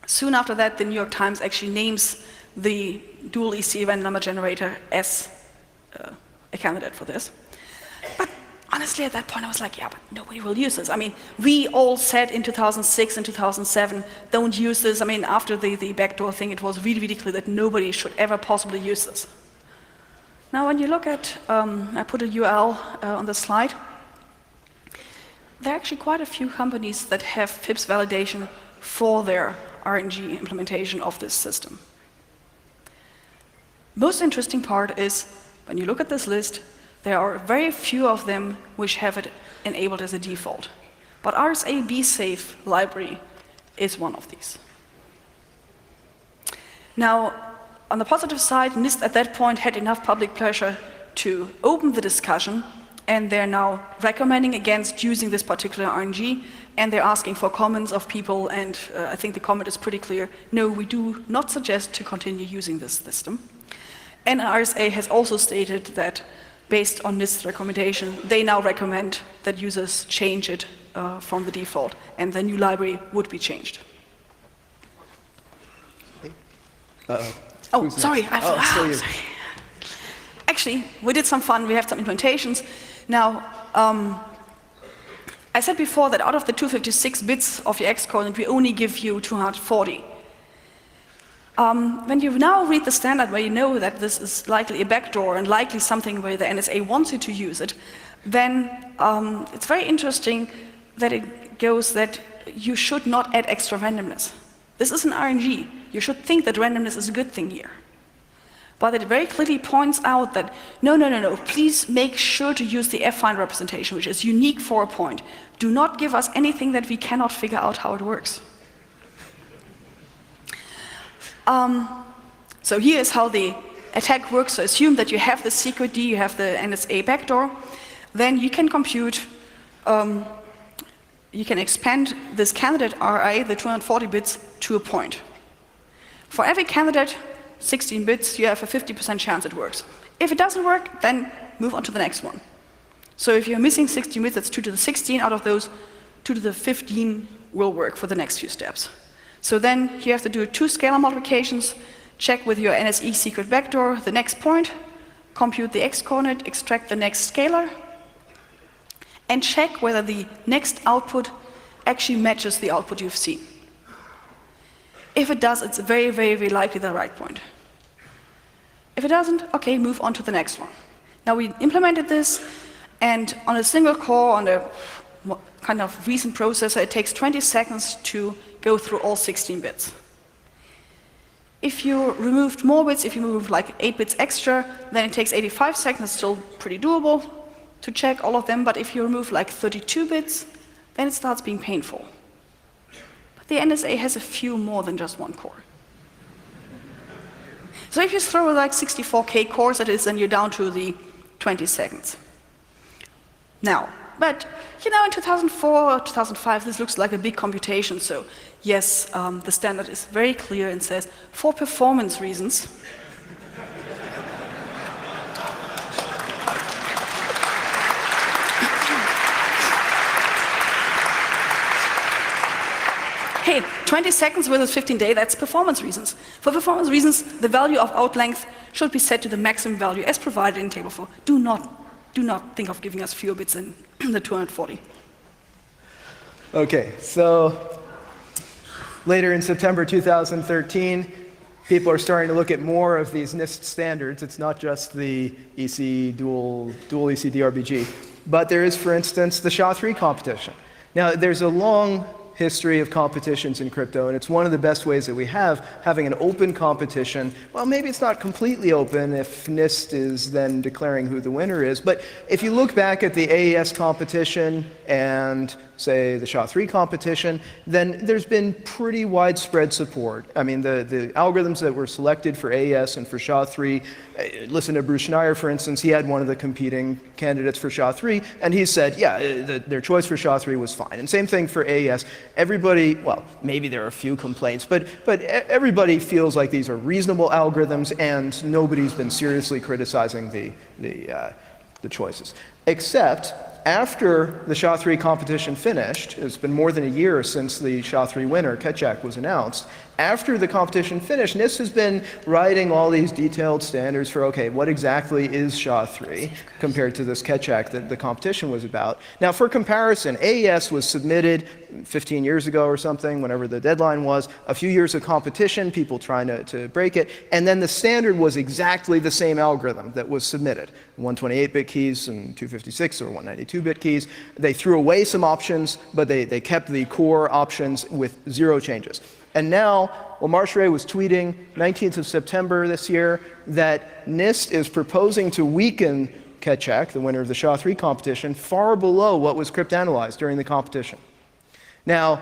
soon after that, the New York Times actually names the dual EC event number generator as a candidate for this. But honestly, at that point, I was like, yeah, but nobody will use this. I mean, we all said in 2006 and 2007, don't use this. I mean, after the backdoor thing, it was really, really clear that nobody should ever possibly use this. Now, when you look at, I put a URL on the slide, there are actually quite a few companies that have FIPS validation for their RNG implementation of this system. Most interesting part is, when you look at this list, there are very few of them which have it enabled as a default. But RSA BSafe library is one of these. Now, on the positive side, Nist at that point had enough public pressure to open the discussion, and they're now recommending against using this particular RNG, and they're asking for comments of people, and I think the comment is pretty clear. No, we do not suggest to continue using this system. And RSA has also stated that, based on this recommendation, they now recommend that users change it from the default, and the new library would be changed. Uh-oh. Oh, Who's sorry. next? Oh, it's still you. Sorry. Actually, we did some fun. We have some implementations. Now, I said before that out of the 256 bits of your X coordinate, we only give you 240. When you now read the standard where you know that this is likely a backdoor and likely something where the NSA wants you to use it, then it's very interesting that it goes that you should not add extra randomness. This is an RNG. You should think that randomness is a good thing here. But it very clearly points out that, no, please make sure to use the affine representation, which is unique for a point. Do not give us anything that we cannot figure out how it works. So here is how the attack works. So assume that you have the secret D, you have the NSA backdoor, then you can compute, you can expand this candidate RI, the 240 bits, to a point. For every candidate, 16 bits, you have a 50% chance it works. If it doesn't work, then move on to the next one. So if you're missing 16 bits, that's 2 to the 16. Out of those, 2 to the 15 will work for the next few steps. So then you have to do 2 scalar multiplications, check with your NSE secret vector the next point, compute the x-coordinate, extract the next scalar, and check whether the next output actually matches the output you've seen. If it does, it's very, very, very likely the right point. If it doesn't, okay, move on to the next one. Now we implemented this, and on a single core, on a kind of recent processor, it takes 20 seconds to go through all 16 bits. If you removed more bits, if you remove like 8 bits extra, then it takes 85 seconds, still pretty doable to check all of them, but if you remove like 32 bits, then it starts being painful. But the NSA has a few more than just one core. So if you throw like 64K cores at it, then you're down to the 20 seconds. Now, but you know, in 2004 or 2005, this looks like a big computation, so yes, the standard is very clear and says, for performance reasons, hey, 20 seconds versus 15 days, that's performance reasons. For performance reasons, the value of out length should be set to the maximum value as provided in table 4. Do not think of giving us fewer bits than the 240. Okay, so later in September 2013, people are starting to look at more of these Nist standards. It's not just the EC dual EC DRBG, but there is, for instance, the SHA-3 competition. Now, there's a long history of competitions in crypto, and it's one of the best ways that we have, having an open competition. Well, maybe it's not completely open if Nist is then declaring who the winner is, but if you look back at the AES competition and say the SHA-3 competition, then there's been pretty widespread support. I mean, the algorithms that were selected for AES and for SHA-3, listen to Bruce Schneier, for instance, he had one of the competing candidates for SHA-3, and he said, yeah, their choice for SHA-3 was fine. And same thing for AES. Everybody, well, maybe there are a few complaints, but everybody feels like these are reasonable algorithms, and nobody's been seriously criticizing the choices. Except after the SHA-3 competition finished, it's been more than a year since the SHA-3 winner, Ketchak, was announced. After the competition finished, Nist has been writing all these detailed standards for, okay, what exactly is SHA-3 compared to this Ketchak that the competition was about. Now, for comparison, AES was submitted 15 years ago or something, whenever the deadline was, a few years of competition, people trying to break it, and then the standard was exactly the same algorithm that was submitted. 128-bit keys and 256 or 192-bit keys. They threw away some options, but they kept the core options with 0 changes. And now, well, Marshray was tweeting 19th of September this year that Nist is proposing to weaken Ketchak, the winner of the SHA-3 competition, far below what was cryptanalyzed during the competition. Now,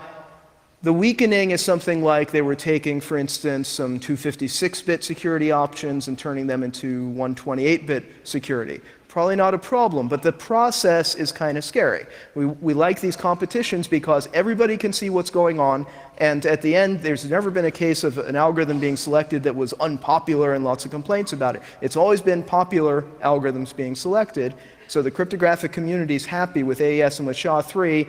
the weakening is something like they were taking, for instance, some 256-bit security options and turning them into 128-bit security. Probably not a problem, but the process is kind of scary. We like these competitions because everybody can see what's going on, and at the end, there's never been a case of an algorithm being selected that was unpopular and lots of complaints about it. It's always been popular algorithms being selected, so the cryptographic community is happy with AES and with SHA-3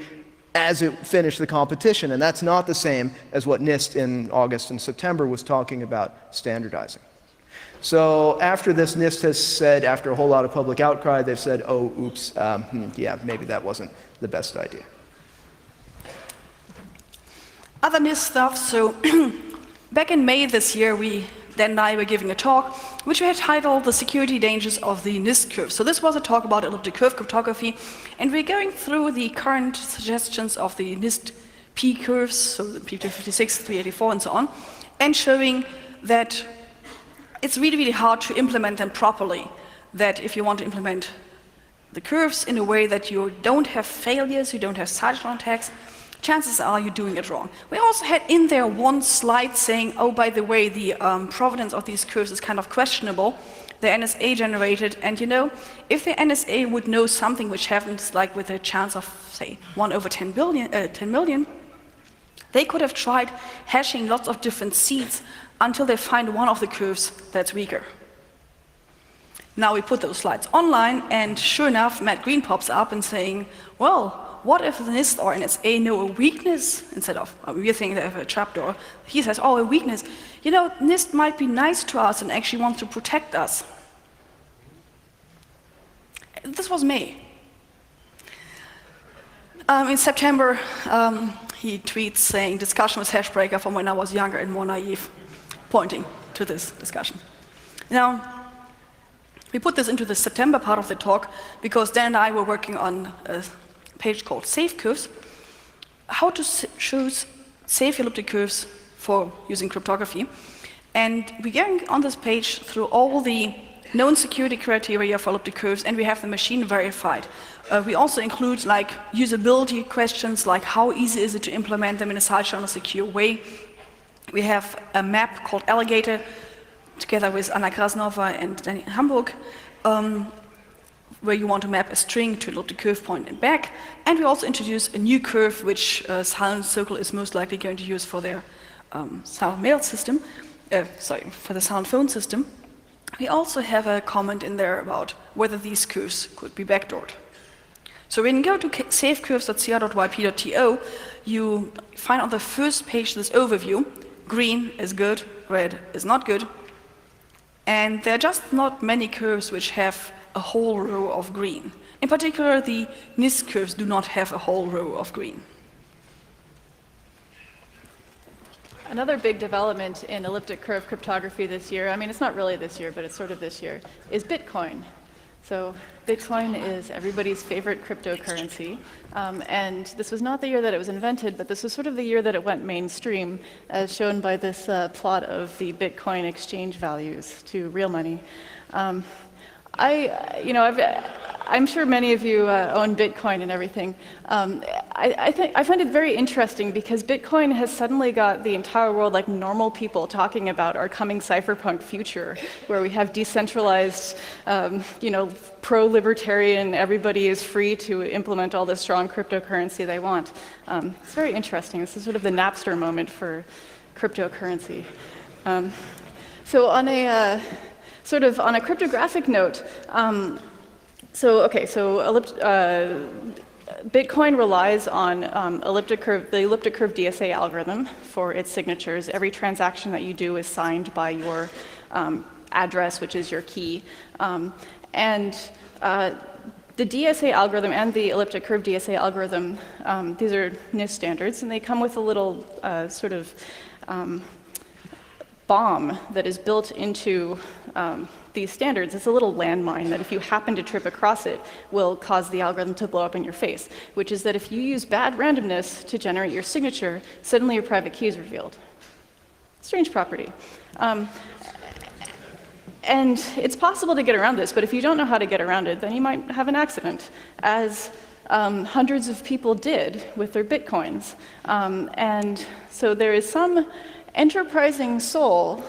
as it finished the competition, and that's not the same as what Nist in August and September was talking about standardizing. So after this, Nist has said, after a whole lot of public outcry, they've said, oh, oops, yeah, maybe that wasn't the best idea. Other Nist stuff, so back in May this year, Dan and I were giving a talk, which we had titled The Security Dangers of the Nist Curve. So this was a talk about elliptic curve cryptography, and we're going through the current suggestions of the Nist P curves, so the P256, 384, and so on, and showing that it's really, really hard to implement them properly, that if you want to implement the curves in a way that you don't have failures, you don't have side-channel attacks, chances are you're doing it wrong. We also had in there one slide saying, oh, by the way, the provenance of these curves is kind of questionable. The NSA generated, and you know, if the NSA would know something which happens like with a chance of, say, 1 over 10 million, they could have tried hashing lots of different seeds until they find one of the curves that's weaker. Now we put those slides online, and sure enough, Matt Green pops up and saying, well, what if the Nist or NSA know a weakness? Instead of, we think they have a trapdoor, he says, oh, a weakness. You know, Nist might be nice to us and actually wants to protect us. This was May. In September, he tweets saying, discussion with Hashbreaker from when I was younger and more naive, pointing to this discussion. Now, we put this into the September part of the talk because Dan and I were working on a page called Safe Curves, how to choose safe elliptic curves for using cryptography. And we're going on this page through all the known security criteria for elliptic curves, and we have the machine verified. We also include like usability questions, like how easy is it to implement them in a sidechain in a secure way. We have a map called Alligator, together with Anna Krasnova and Danny Hamburg, where you want to map a string to an elliptic curve point and back. And we also introduce a new curve, which Silent Circle is most likely going to use for their silent mail system, for the silent phone system. We also have a comment in there about whether these curves could be backdoored. So when you go to safecurves.cr.yp.to, you find on the first page this overview. Green is good, red is not good. And there are just not many curves which have a whole row of green. In particular, the Nist curves do not have a whole row of green. Another big development in elliptic curve cryptography this year, I mean, it's not really this year, but it's sort of this year, is Bitcoin. So Bitcoin is everybody's favorite cryptocurrency. And this was not the year that it was invented, but this was sort of the year that it went mainstream, as shown by this plot of the Bitcoin exchange values to real money. I'm sure many of you own Bitcoin and everything. I find it very interesting because Bitcoin has suddenly got the entire world, like normal people, talking about our coming cypherpunk future, where we have decentralized, pro-libertarian, everybody is free to implement all the strong cryptocurrency they want. It's very interesting. This is sort of the Napster moment for cryptocurrency. So on a cryptographic note, Bitcoin relies on the elliptic curve DSA algorithm for its signatures. Every transaction that you do is signed by your address, which is your key. The DSA algorithm and the elliptic curve DSA algorithm, these are Nist standards, and they come with a little bomb that is built into these standards. It's a little landmine that if you happen to trip across it will cause the algorithm to blow up in your face, which is that if you use bad randomness to generate your signature, suddenly your private key is revealed. Strange property. And it's possible to get around this, but if you don't know how to get around it, then you might have an accident, as hundreds of people did with their Bitcoins. And so there is some enterprising soul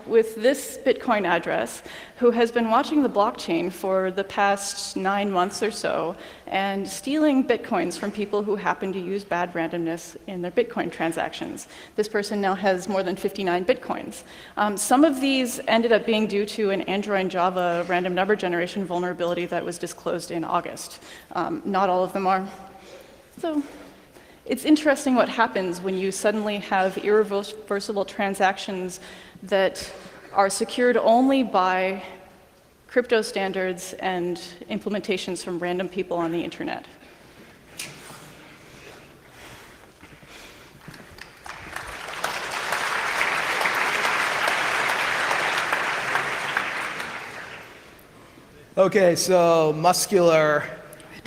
with this Bitcoin address who has been watching the blockchain for the past 9 months or so and stealing Bitcoins from people who happen to use bad randomness in their Bitcoin transactions. This person now has more than 59 Bitcoins. Some of these ended up being due to an Android and Java random number generation vulnerability that was disclosed in August. Not all of them are. So it's interesting what happens when you suddenly have irreversible transactions that are secured only by crypto standards and implementations from random people on the internet. Okay, so muscular,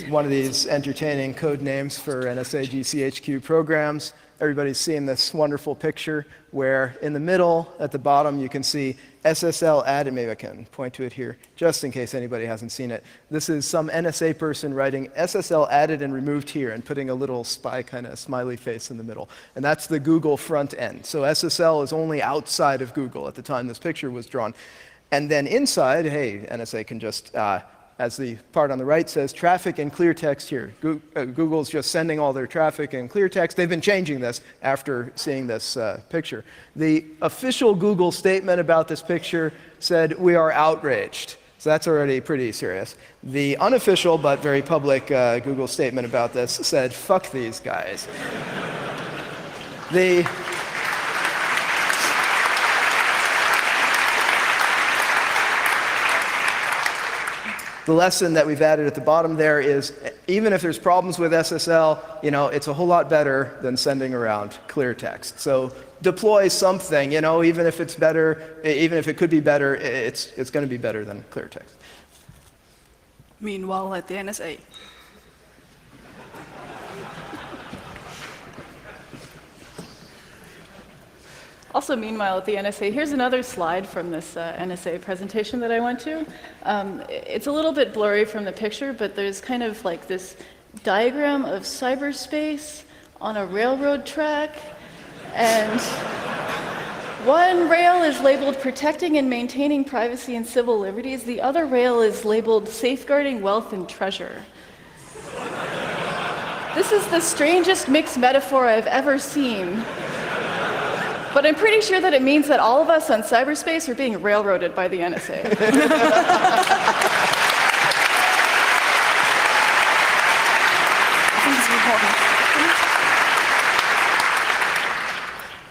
one of these entertaining code names for NSA GCHQ programs. Everybody's seen this wonderful picture where in the middle, at the bottom, you can see SSL added. Maybe I can point to it here, just in case anybody hasn't seen it. This is some NSA person writing SSL added and removed here and putting a little spy kind of smiley face in the middle. And that's the Google front end. So SSL is only outside of Google at the time this picture was drawn. And then inside, hey, NSA can just, as the part on the right says, traffic and clear text here. Google's just sending all their traffic in clear text. They've been changing this after seeing this picture. The official Google statement about this picture said, "We are outraged." So that's already pretty serious. The unofficial but very public Google statement about this said, "Fuck these guys." The lesson that we've added at the bottom there is, even if there's problems with SSL, it's a whole lot better than sending around clear text. So deploy something, even if it's better, even if it could be better, it's going to be better than clear text. Meanwhile, at the NSA. Also, meanwhile, at the NSA, here's another slide from this NSA presentation that I went to. It's a little bit blurry from the picture, but there's kind of like this diagram of cyberspace on a railroad track, and one rail is labeled protecting and maintaining privacy and civil liberties. The other rail is labeled safeguarding wealth and treasure. This is the strangest mixed metaphor I've ever seen. But I'm pretty sure that it means that all of us on cyberspace are being railroaded by the NSA.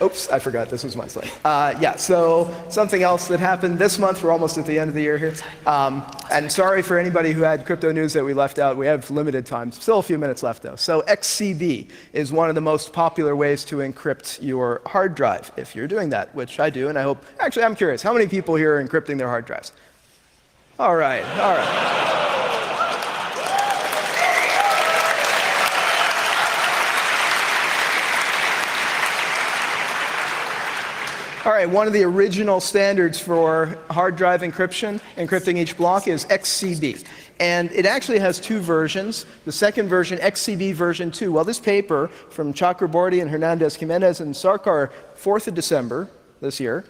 Oops, I forgot this was my slide. So something else that happened this month, we're almost at the end of the year here. And sorry for anybody who had crypto news that we left out. We have limited time, still a few minutes left though. So XCB is one of the most popular ways to encrypt your hard drive, if you're doing that, which I do, and I hope, actually I'm curious, how many people here are encrypting their hard drives? All right. All right, one of the original standards for hard drive encryption, encrypting each block, is XCB. And it actually has two versions. The second version, XCB version 2. Well, this paper from Chakraborty and Hernandez Jimenez and Sarkar, 4th of December this year,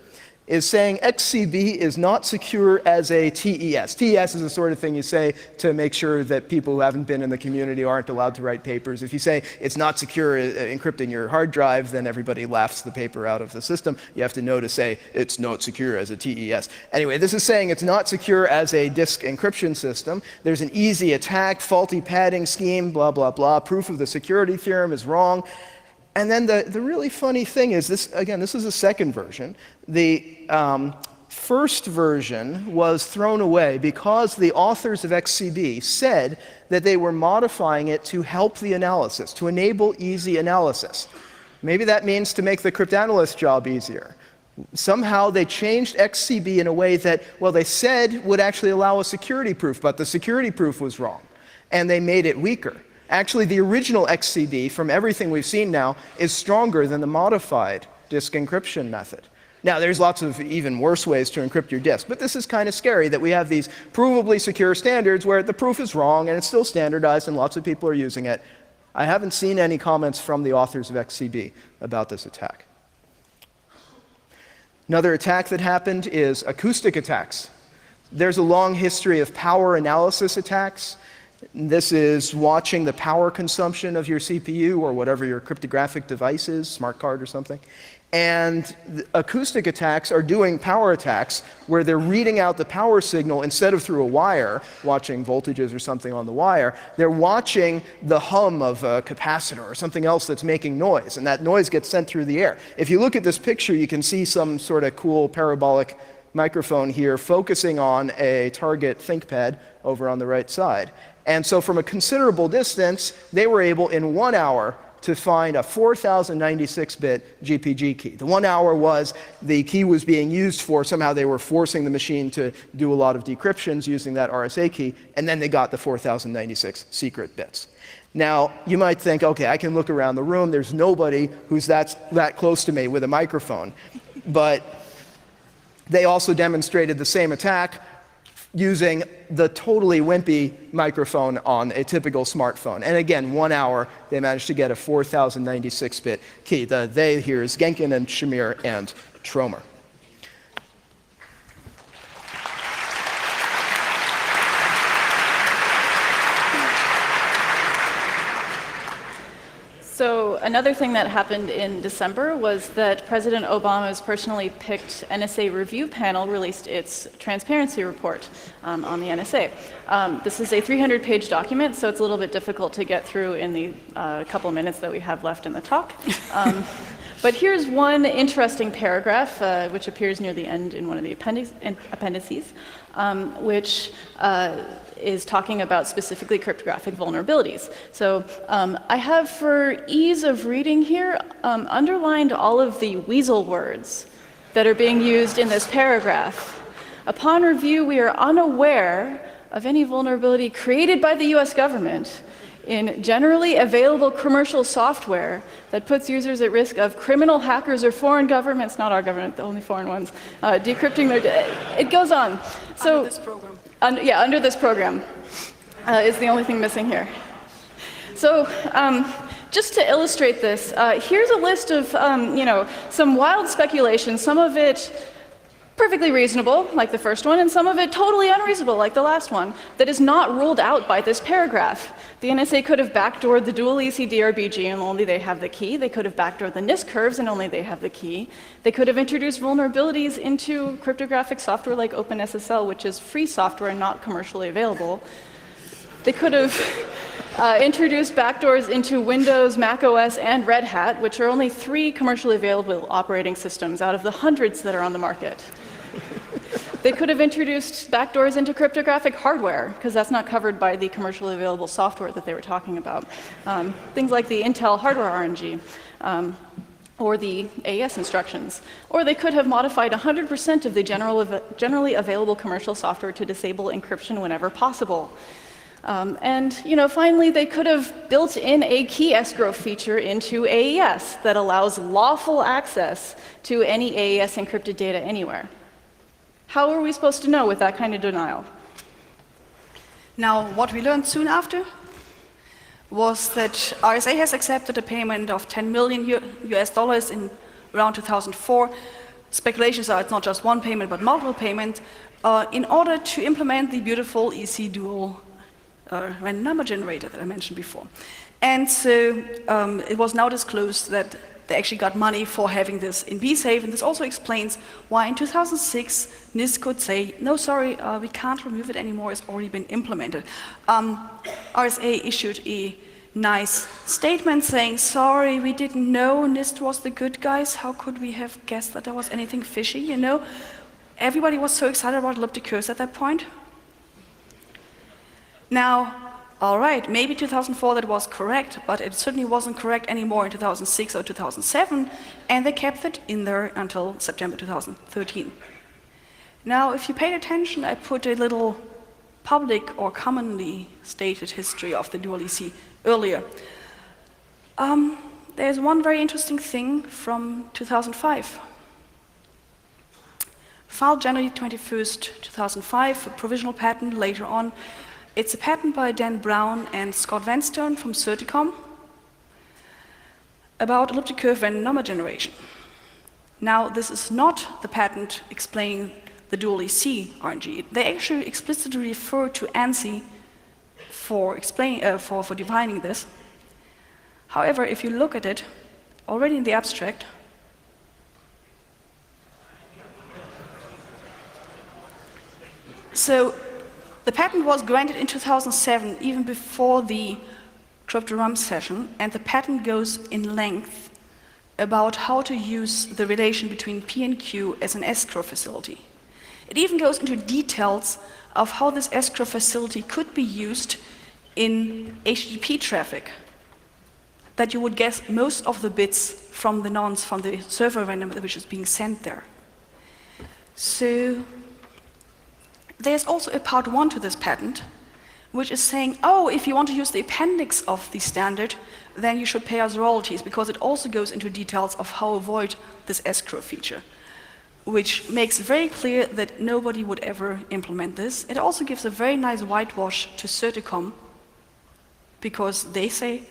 is saying XCB is not secure as a TES. TES is the sort of thing you say to make sure that people who haven't been in the community aren't allowed to write papers. If you say it's not secure encrypting your hard drive, then everybody laughs the paper out of the system. You have to know to say it's not secure as a TES. Anyway, this is saying it's not secure as a disk encryption system. There's an easy attack, faulty padding scheme, blah, blah, blah. Proof of the security theorem is wrong. And then the really funny thing is, this is the second version. The first version was thrown away because the authors of XCB said that they were modifying it to help the analysis, to enable easy analysis. Maybe that means to make the cryptanalyst job easier. Somehow they changed XCB in a way that, well, they said would actually allow a security proof, but the security proof was wrong. And they made it weaker. Actually, the original XCB, from everything we've seen now, is stronger than the modified disk encryption method. Now, there's lots of even worse ways to encrypt your disk, but this is kind of scary that we have these provably secure standards where the proof is wrong and it's still standardized and lots of people are using it. I haven't seen any comments from the authors of XCB about this attack. Another attack that happened is acoustic attacks. There's a long history of power analysis attacks. This is watching the power consumption of your CPU or whatever your cryptographic device is, smart card or something. And acoustic attacks are doing power attacks where they're reading out the power signal instead of through a wire, watching voltages or something on the wire. They're watching the hum of a capacitor or something else that's making noise, and that noise gets sent through the air. If you look at this picture, you can see some sort of cool parabolic microphone here focusing on a target ThinkPad over on the right side. And so from a considerable distance, they were able in 1 hour to find a 4096-bit GPG key. The 1 hour was the key was being used for, somehow they were forcing the machine to do a lot of decryptions using that RSA key, and then they got the 4096 secret bits. Now, you might think, okay, I can look around the room, there's nobody who's that close to me with a microphone. But they also demonstrated the same attack using the totally wimpy microphone on a typical smartphone. And again, 1 hour, they managed to get a 4096-bit key. The they here is Genkin and Shamir and Tromer. So another thing that happened in December was that President Obama's personally picked NSA review panel released its transparency report on the NSA. This is a 300-page document, so it's a little bit difficult to get through in the couple minutes that we have left in the talk. But here's one interesting paragraph, which appears near the end in one of the appendices, which is talking about specifically cryptographic vulnerabilities. So I have, for ease of reading here, underlined all of the weasel words that are being used in this paragraph. Upon review, we are unaware of any vulnerability created by the US government in generally available commercial software that puts users at risk of criminal hackers or foreign governments, not our government, the only foreign ones, decrypting their data. It goes on. So, under this program. Under this program is the only thing missing here. So, just to illustrate this, here's a list of, some wild speculation, some of it perfectly reasonable, like the first one, and some of it totally unreasonable, like the last one, that is not ruled out by this paragraph. The NSA could have backdoored the dual ECDRBG and only they have the key. They could have backdoored the Nist curves and only they have the key. They could have introduced vulnerabilities into cryptographic software like OpenSSL, which is free software and not commercially available. They could have introduced backdoors into Windows, Mac OS, and Red Hat, which are only 3 commercially available operating systems out of the hundreds that are on the market. They could have introduced backdoors into cryptographic hardware, because that's not covered by the commercially available software that they were talking about. Things like the Intel hardware RNG, or the AES instructions. Or they could have modified 100% of the generally available commercial software to disable encryption whenever possible. Finally, they could have built in a key escrow feature into AES that allows lawful access to any AES encrypted data anywhere. How are we supposed to know with that kind of denial? Now, what we learned soon after was that RSA has accepted a payment of 10 million US dollars in around 2004. Speculations are it's not just one payment, but multiple payments, in order to implement the beautiful EC dual random number generator that I mentioned before. And so it was now disclosed that they actually got money for having this in BSafe, and this also explains why in 2006 Nist could say, no, sorry, we can't remove it anymore, it's already been implemented. RSA issued a nice statement saying, sorry, we didn't know Nist was the good guys, how could we have guessed that there was anything fishy, you know? Everybody was so excited about elliptic curves at that point. Now, all right, maybe 2004 that was correct, but it certainly wasn't correct anymore in 2006 or 2007, and they kept it in there until September 2013. Now, if you paid attention, I put a little public or commonly stated history of the dual EC earlier. There's one very interesting thing from 2005. Filed January 21st, 2005, a provisional patent later on. It's a patent by Dan Brown and Scott Van Stern from Certicom about elliptic curve random number generation. Now, this is not the patent explaining the dual EC RNG. They actually explicitly refer to ANSI for defining this. However, if you look at it, already in the abstract, so the patent was granted in 2007, even before the Crypto-Rum session, and the patent goes in length about how to use the relation between P and Q as an escrow facility. It even goes into details of how this escrow facility could be used in HTTP traffic, that you would guess most of the bits from the nonce from the server random which is being sent there. So there's also a part 1 to this patent, which is saying, oh, if you want to use the appendix of the standard, then you should pay us royalties, because it also goes into details of how to avoid this escrow feature, which makes very clear that nobody would ever implement this. It also gives a very nice whitewash to Certicom, because they say,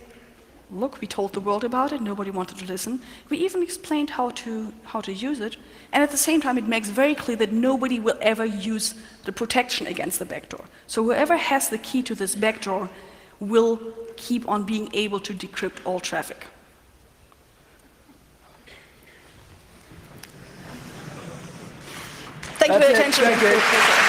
look, we told the world about it, nobody wanted to listen. We even explained how to use it, and at the same time it makes very clear that nobody will ever use the protection against the backdoor. So whoever has the key to this backdoor will keep on being able to decrypt all traffic. Thank you for your attention. Thank you.